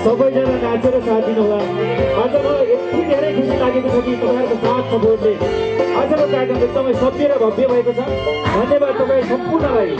सबैजना नाचेर साथ दिनुहोला। आज मलाई यति धेरै खुसी लागेको छ कि तपाईँहरूको साथ सपोर्टले आजको कार्यक्रम एकदमै सभ्य र भव्य भएको छ। धन्यवाद तपाईँ सम्पूर्णलाई।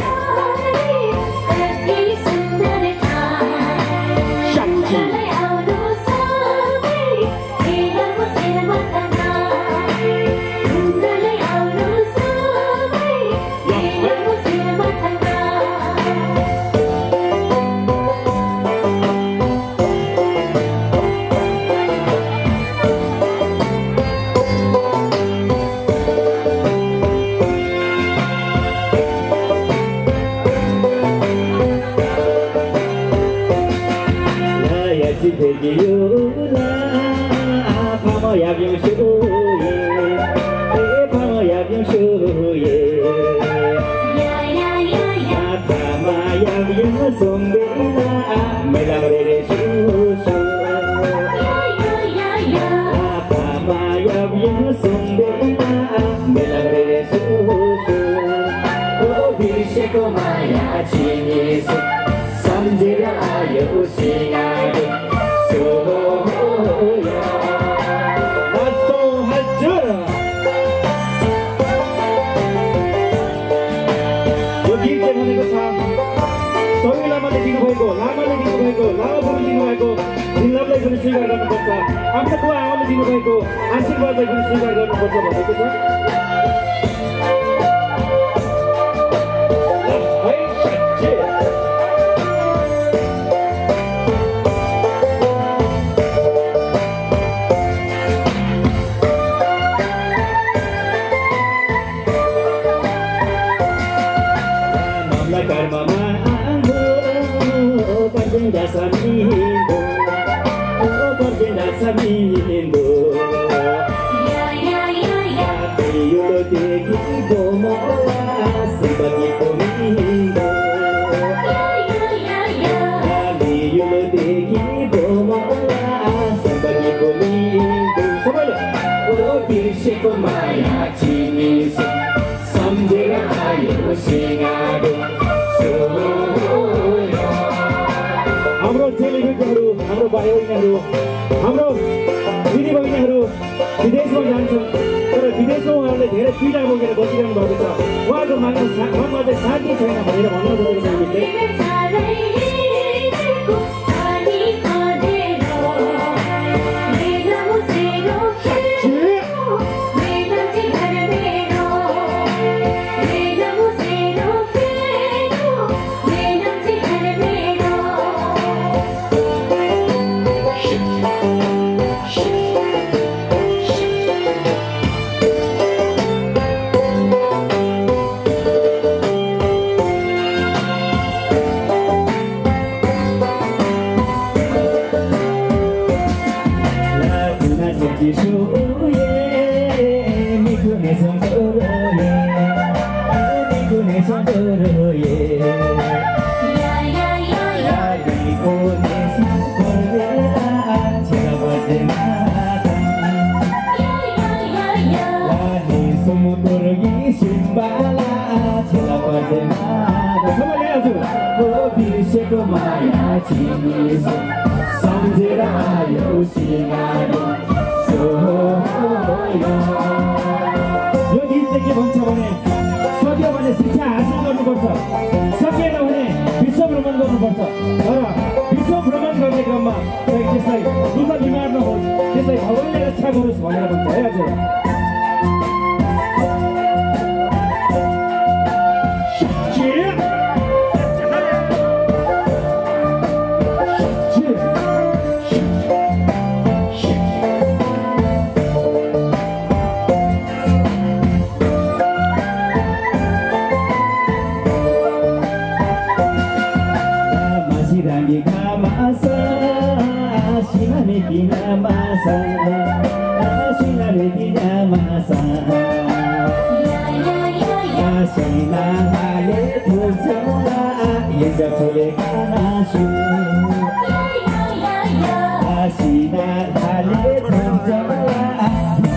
Masa,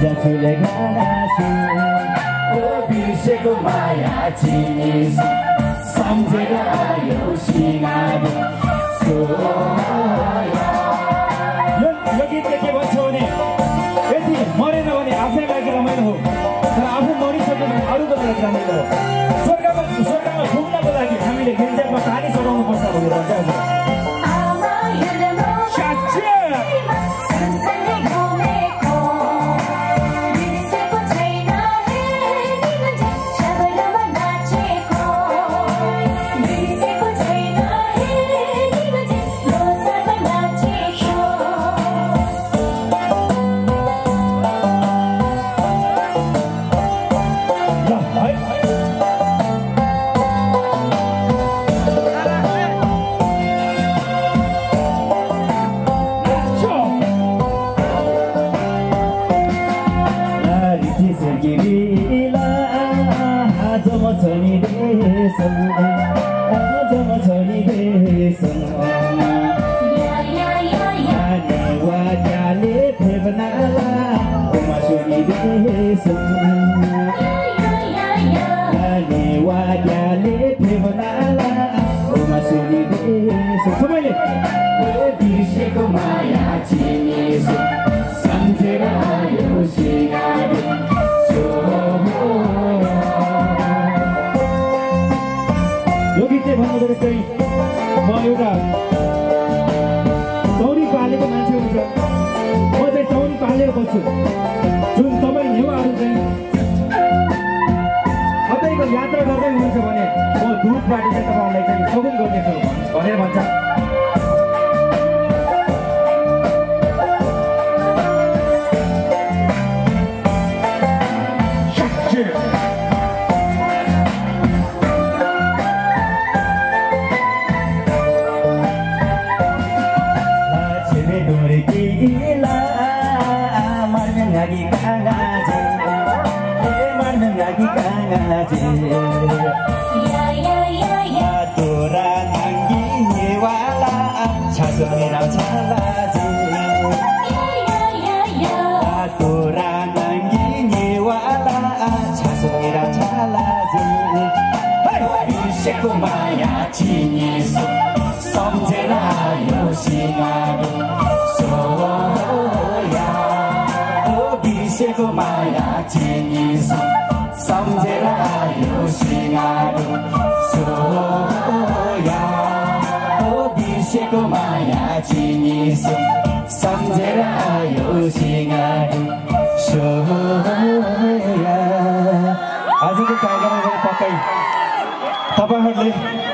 जाछुले घाँसु बिर्सेको माया चिनिस सम्झेर आयो सिँगारो यो गीतले के भन्छ भने यदि मरेन भने आफै लागि रमाइलो हो तर आफू मरिसक्यो भने अरूको लागि रमाइलो हो स्वर्गमा घुम्नको लागि हामीले गिर्जामा पानी चढाउनु पर्छ भनेर भन्छ बिर्सेको माया चिनिस सम्झेर आयो सिँगारो यो गीत चाहिँ भन्नुको चाहिँ म एउटा चौरी पालेको मान्छे हुन्छ म चाहिँ चौरी पालेर बस्छु जुन तपाईँ नेवाहरू चाहिँ कतैको यात्रा गर्दै हुनुहुन्छ भने म दुधबाट चाहिँ तपाईँहरूलाई चाहिँ सगुन गर्नेछु भनेर भन्छ तोरा नाङ्गी वाला छासो मेरा छालाजे तोरा नाङ्गी वाला छासो मेरा छालाजे बिर्सेको माया चिनिस सम्झेर आयो सिँगारो सोया बिर्सेको माया चिनिस सम्झेर आयो सिँगारो सोया बिर्सेको माया चिनिस सम्झेर आयो सिँगारो सोया आजको कार्यक्रममा पक्कै तपाईहरुले